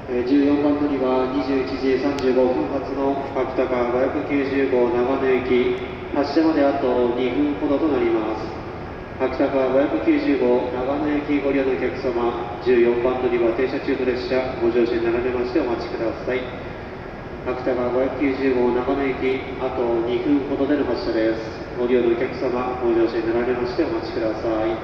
14番乗りは21時35分発の秋田間590号長野行き、発車まであと2分ほどとなります。秋田間590号長野行きご利用のお客様、14番乗りは停車中の列車、ご乗車になられましてお待ちください。秋田間590号長野行き、あと2分ほどでの発車です。ご利用のお客様、ご乗車になられましてお待ちください。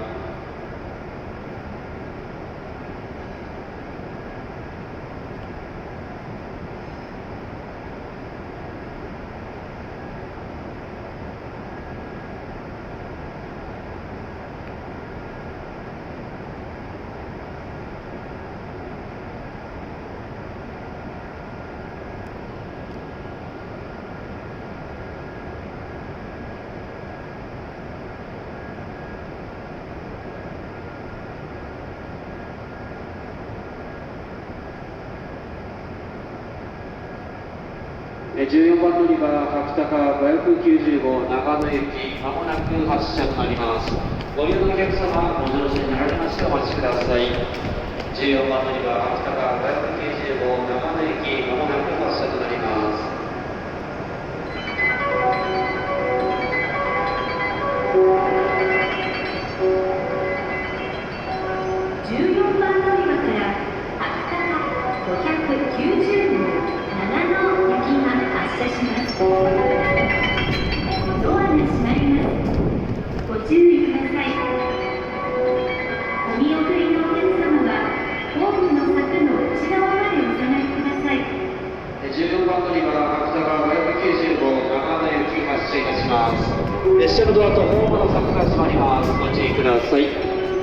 14番乗り場、秋田間590号長野行き、まもなく発車となります。ご利用のお客様、ご乗車になられましてお待ちください。14番乗り場、秋田間590号長野行き、まもなく発車となります。14番乗り場から秋田間590号長野行きが発車します。ドアが閉まります。ご注意ください。お見送りのお客様はホームの柵の内側までお下がりください。14番乗り場、秋田間590号長野行き発車いたします。列車のドアとホームの柵が閉まります。ご注意ください。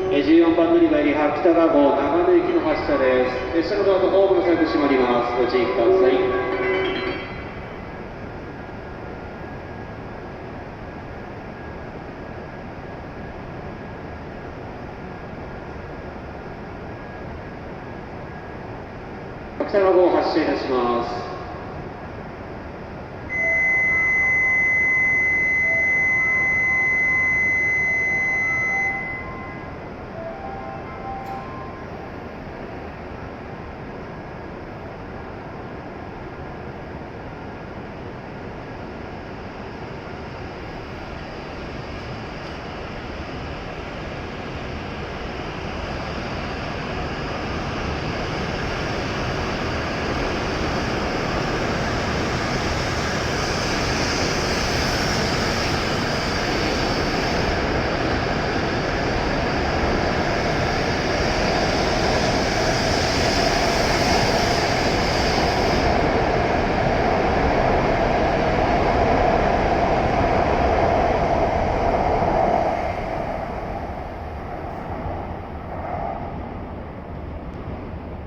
14番乗り場より秋田間号長野行きの発車です。列車のドアとホームの柵閉まります。ご注意ください。秋田間号発車いたします。